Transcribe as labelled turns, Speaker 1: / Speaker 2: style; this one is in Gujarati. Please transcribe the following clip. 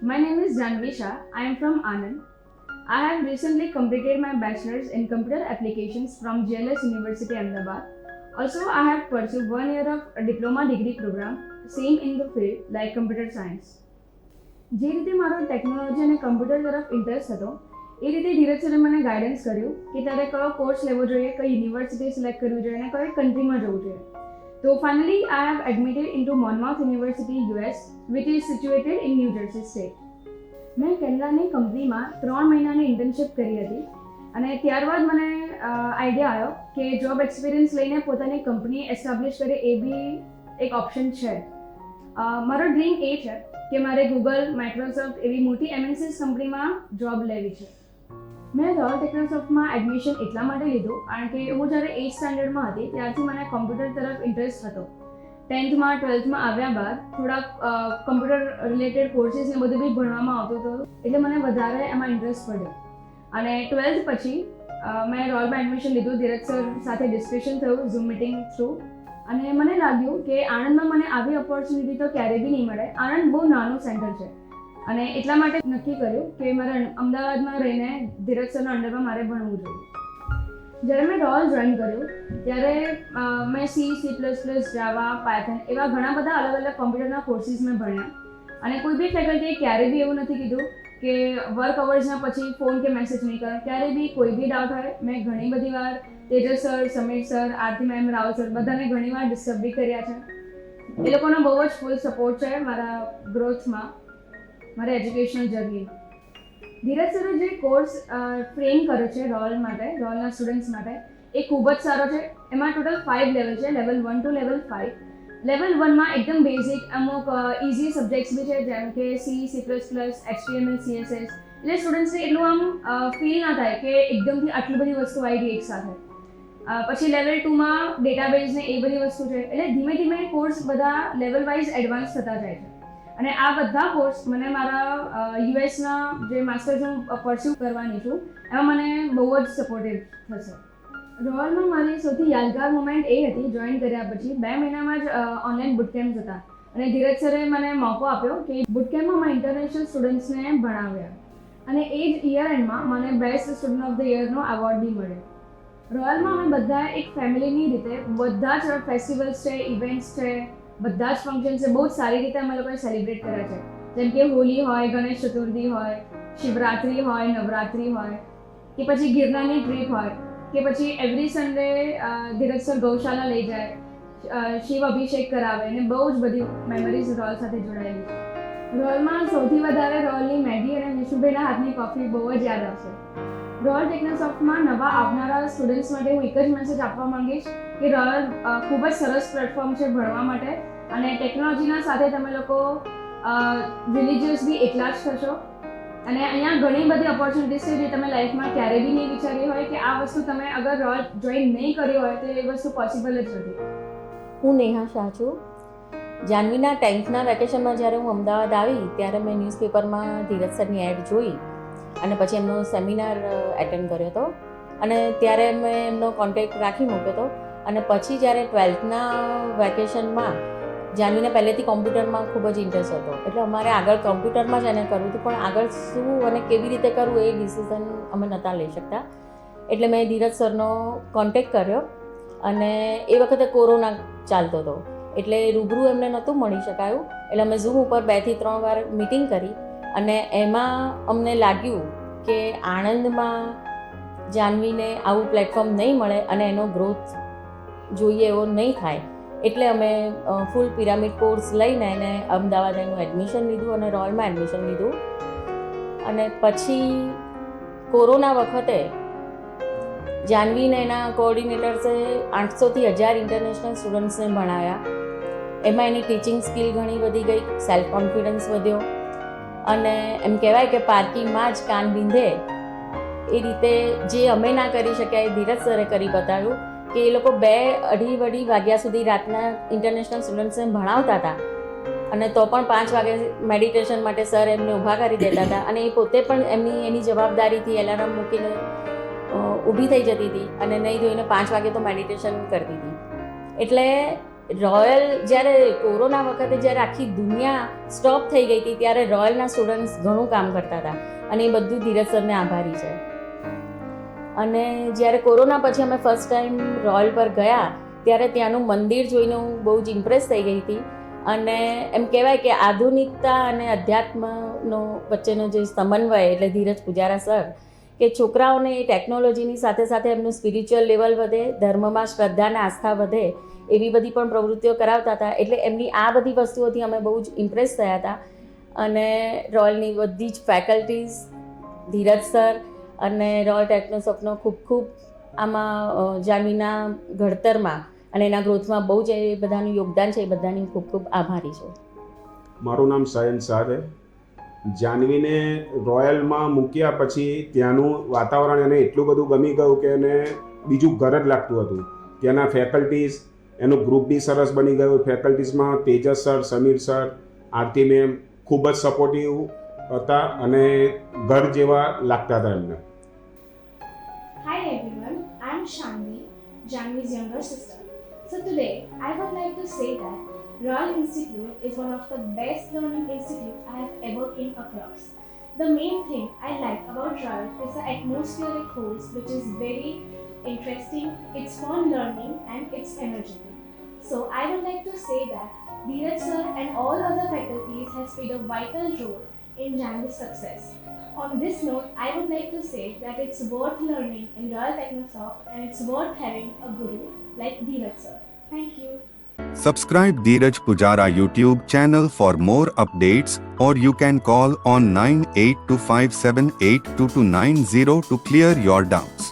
Speaker 1: My name is Janvi Shah. I am from Anand. I have recently completed my bachelor's in computer applications from JLS University Ahmedabad. Also, I have pursued 1 year of a diploma degree program, same in the field like computer science. જે રીતે મારો ટેકનોલોજી અને કમ્પ્યુટર તરફ ઇન્ટરેસ્ટ હતો એ રીતે ધીરજ સરે મને ગાઈડન્સ કર્યું કે તારે કયો કોર્સ લેવો જોઈએ, કઈ યુનિવર્સિટી સિલેક્ટ કરવી જોઈએ અને કઈ કન્ટ્રીમાં જવું જોઈએ. તો finally I have admitted into Monmouth University US, which is situated in New Jersey state. મેં કેનરાની કંપનીમાં 3 મહિનાની ઇન્ટર્નશિપ કરી હતી અને ત્યારબાદ મને આઈડિયા આવ્યો કે જોબ એક્સપિરિયન્સ લઈને પોતાની કંપની એસ્ટાબ્લિશ કરે એ બી એક ઓપ્શન છે. મારો ડ્રીમ એ છે કે મારે ગૂગલ, માઇક્રોસોફ્ટ એવી મોટી MNCs કંપનીમાં જોબ લેવી છે. મેં રોયલ ટેકનોસોફ્ટમાં એડમિશન એટલા માટે લીધું કારણ કે હું જ્યારે 8th સ્ટાન્ડર્ડમાં હતી ત્યારથી મને કમ્પ્યુટર તરફ ઇન્ટરેસ્ટ હતો. 10thમાં 12thમાં આવ્યા બાદ થોડાક કમ્પ્યુટર રિલેટેડ કોર્સીસ ને બધું બી ભણવામાં આવતું હતું એટલે મને વધારે એમાં ઇન્ટરેસ્ટ પડ્યો. અને 12th પછી મેં રોયલમાં એડમિશન લીધું. ધીરજ સર સાથે ડિસ્કશન થયું ઝૂમ મિટિંગ થ્રુ અને મને લાગ્યું કે આણંદમાં મને આવી ઓપોર્ચ્યુનિટી તો ક્યારેય બી નહીં મળે. આણંદ બહુ નાનું સેન્ટર છે અને એટલા માટે નક્કી કર્યું કે મારે અમદાવાદમાં રહીને ધીરજ સરના અંડરમાં મારે ભણવું જોઈએ. જ્યારે મેં રોયલ જોઈન કર્યું ત્યારે મેં C++, જાવા, પાયથન એવા ઘણા બધા અલગ અલગ કોમ્પ્યુટરના કોર્સીસ મેં ભણ્યા અને કોઈ બી ફેકલ્ટીએ ક્યારેય બી એવું નથી કીધું કે વર્ક અવર્સના પછી ફોન કે મેસેજ નહીં કરો. ક્યારેય બી કોઈ બી ડાઉટ હોય મેં ઘણી બધી વાર તેજસ સર, સમીર સર, આરતી મેમ, રાહુલ સર બધાને ઘણી વાર ડિસ્ટર્બ બી કર્યા છે. એ લોકોનો બહુ જ ફૂલ સપોર્ટ છે મારા ગ્રોથમાં, મારા એજ્યુકેશનલ જર્નીમાં. ધીરજ સરે જે કોર્સ ફ્રેમ કર્યો છે રોયલ માટે, રોયલના સ્ટુડન્ટ્સ માટે એ ખૂબ જ સારો છે. એમાં ટોટલ 5 લેવલ છે, લેવલ 1 to લેવલ 5. લેવલ 1માં એકદમ બેઝિક અમુક ઇઝી સબ્જેક્ટ્સ બી છે જેમ કે C++, HTML, CSS. એટલે સ્ટુડન્ટ્સને એટલું આમ ફીલ ના થાય કે એકદમથી આટલી બધી વસ્તુ આવી ગઈ એક સાથે. પછી લેવલ 2માં ડેટાબેઝ ને એ બધી વસ્તુ છે. એટલે ધીમે ધીમે કોર્સ બધા લેવલ વાઇઝ એડવાન્સ થતા જાય છે અને આ બધા કોર્સ મને મારા યુએસના જે માસ્ટર્સ હું પરસ્યુ કરવાની છું એમાં મને બહુ જ સપોર્ટિવ થશે. રોયલમાં મારી સૌથી યાદગાર મોમેન્ટ એ હતી જોઈન કર્યા પછી 2 મહિનામાં જ ઓનલાઈન બુટકેમ્પ હતા અને ધીરજ સરે મને મોકો આપ્યો કે બુટકેમ્પમાં મેં ઇન્ટરનેશનલ સ્ટુડન્ટ્સને ભણાવ્યા અને એ જ યર એન્ડમાં મને બેસ્ટ સ્ટુડન્ટ ઓફ ધ યરનો એવોર્ડ બી મળ્યો. રોયલમાં અમે બધા એક ફેમિલીની રીતે બધા જ ફેસ્ટિવલ્સ છે, ઇવેન્ટ્સ છે, બધા જ ફંક્શન છે બહુ જ સારી રીતે અમે લોકોએ સેલિબ્રેટ કર્યા છે. જેમ કે હોલી હોય, ગણેશ ચતુર્થી હોય, શિવરાત્રી હોય, નવરાત્રી હોય કે પછી ગિરનારની ટ્રીપ હોય કે પછી એવરી સન્ડે ધીરજ સર ગૌશાળા લઈ જાય, શિવ અભિષેક કરાવે ને બહુ જ બધી મેમરીઝ રોયલ સાથે જોડાયેલી છે. રોયલમાં સૌથી વધારે રોયલની મેગી અને નિશુભાઈના હાથની કોફી બહુ જ યાદ આવશે. રોયલ ટેકનોસોફ્ટમાં નવા આવનારા સ્ટુડન્ટ્સ માટે હું એક જ મેસેજ આપવા માંગીશ કે રોયલ ખૂબ જ સરસ પ્લેટફોર્મ છે ભણવા માટે અને ટેકનોલોજીના સાથે તમે લોકો રિલિજિયસ બી એટલા જ થશો અને અહીંયા ઘણી બધી ઓપોર્ચ્યુનિટીઝ છે જે તમે લાઈફમાં ક્યારેય બી નહીં વિચારી હોય કે આ વસ્તુ તમે અગર રોયલ જોઈન નહીં કરી હોય તો એ વસ્તુ પોસિબલ જ નથી.
Speaker 2: હું નેહા શાહ છું. જાનવીના 10thના વેકેશનમાં જ્યારે હું અમદાવાદ આવી ત્યારે મેં ન્યૂઝપેપરમાં ધીરજ સરની એડ જોઈ અને પછી એમનો સેમિનાર એટેન્ડ કર્યો હતો અને ત્યારે મેં એમનો કોન્ટેક્ટ રાખી મૂક્યો હતો અને પછી જ્યારે 12thના વેકેશનમાં જાનવીને પહેલેથી કોમ્પ્યુટરમાં ખૂબ જ ઇન્ટરેસ્ટ હતો એટલે અમારે આગળ કોમ્પ્યુટરમાં જ એને કરવું હતું પણ આગળ શું અને કેવી રીતે કરવું એ ડિસિઝન અમે નહોતા લઈ શકતા એટલે મેં ધીરજ સરનો કોન્ટેક્ટ કર્યો અને એ વખતે કોરોના ચાલતો હતો એટલે રૂબરૂ એમને નહોતું મળી શકાયું એટલે અમે ઝૂમ ઉપર 2 થી 3 વાર મિટિંગ કરી અને એમાં અમને લાગ્યું કે આણંદમાં જાનવીને આવું પ્લેટફોર્મ નહીં મળે અને એનો ગ્રોથ જોઈએ એવો નહીં થાય એટલે અમે ફૂલ પિરામિડ કોર્સ લઈને એને અમદાવાદ એનું એડમિશન લીધું અને રોયલમાં એડમિશન લીધું અને પછી કોરોના વખતે જાનવીને એના કોઓર્ડિનેટર્સે 800 થી 1000 ઇન્ટરનેશનલ સ્ટુડન્ટ્સને ભણાવ્યા. એમાં એની ટીચિંગ સ્કિલ ઘણી વધી ગઈ, સેલ્ફ કોન્ફિડન્સ વધ્યો અને એમ કહેવાય કે પાર્કિંગમાં જ કાન બીંધે એ રીતે જે અમે ના કરી શક્યા એ ધીરજ સરે કરી બતાવ્યું કે એ લોકો 2-2:30 વાગ્યા સુધી રાતના ઇન્ટરનેશનલ સ્ટુડન્ટ્સને ભણાવતા હતા અને તો પણ 5 વાગે મેડિટેશન માટે સર એમને ઊભા કરી દેતા હતા અને એ પોતે પણ એની જવાબદારીથી એલાર્મ મૂકીને ઊભી થઈ જતી હતી અને નહીં ધોઈને 5 વાગે તો મેડિટેશન કરતી હતી. એટલે રોયલ જ્યારે કોરોના વખતે જ્યારે આખી દુનિયા સ્ટોપ થઈ ગઈ હતી ત્યારે રોયલના સ્ટુડન્ટ્સ ઘણું કામ કરતા હતા અને એ બધું ધીરજ સરને આભારી છે. અને જ્યારે કોરોના પછી અમે ફર્સ્ટ ટાઈમ રોયલ પર ગયા ત્યારે ત્યાંનું મંદિર જોઈને હું બહુ જ ઇમ્પ્રેસ થઈ ગઈ હતી. અને એમ કહેવાય કે આધુનિકતા અને અધ્યાત્મનો વચ્ચેનો જે સમન્વય એટલે ધીરજ પુજારા સર કે છોકરાઓને એ ટેકનોલોજીની સાથે સાથે એમનું સ્પિરિચ્યુઅલ લેવલ વધે, ધર્મમાં શ્રદ્ધા અને આસ્થા વધે એવી બધી પણ પ્રવૃત્તિઓ કરાવતા હતા. એટલે એમની આ બધી વસ્તુઓથી અમે બહુ જ ઇમ્પ્રેસ થયા હતા. અને રોયલની બધી જ ફેકલ્ટીઝ, ધીરજ સર અને રોયલ ટેકનોસોફ્ટનો ખૂબ ખૂબ આમાં જાનવીના ઘડતરમાં અને એના ગ્રોથમાં બહુ જ એ બધાનું યોગદાન છે. એ બધાની ખૂબ ખૂબ આભારી છું.
Speaker 3: મારું નામ સાયન શાહ છે. જાનવીને રોયલમાં મૂક્યા પછી ત્યાંનું વાતાવરણ એને એટલું બધું ગમી ગયું કે એને બીજું ઘર જ લાગતું હતું. ત્યાંના ફેકલ્ટીઝ, એનું ગ્રુપ બી સરસ બની ગયું. ફેકલ્ટીઝમાં તેજસ સર, સમીર સર, આરતી મેમ ખૂબ જ સપોર્ટિવ હતા અને ઘર જેવા લાગતા હતા એમને.
Speaker 4: Hi everyone, I am Shanvi, Janvi's younger sister. So today, I would like to say that Royal Institute is one of the best learning institutes I have ever came across. The main thing I like about Royal is the atmosphere it holds, which is very interesting, it's fun learning and it's energetic. So I would like to say that Dheeraj sir and all other faculties has played a vital role in Janvi's success. On this note, I would like to say that it's worth learning in Royal Technosoft and it's worth having a guru like Dheeraj sir. Thank you.
Speaker 5: Subscribe Dheeraj Pujara YouTube channel for more updates, or you can call on 9825782290 to clear your doubts.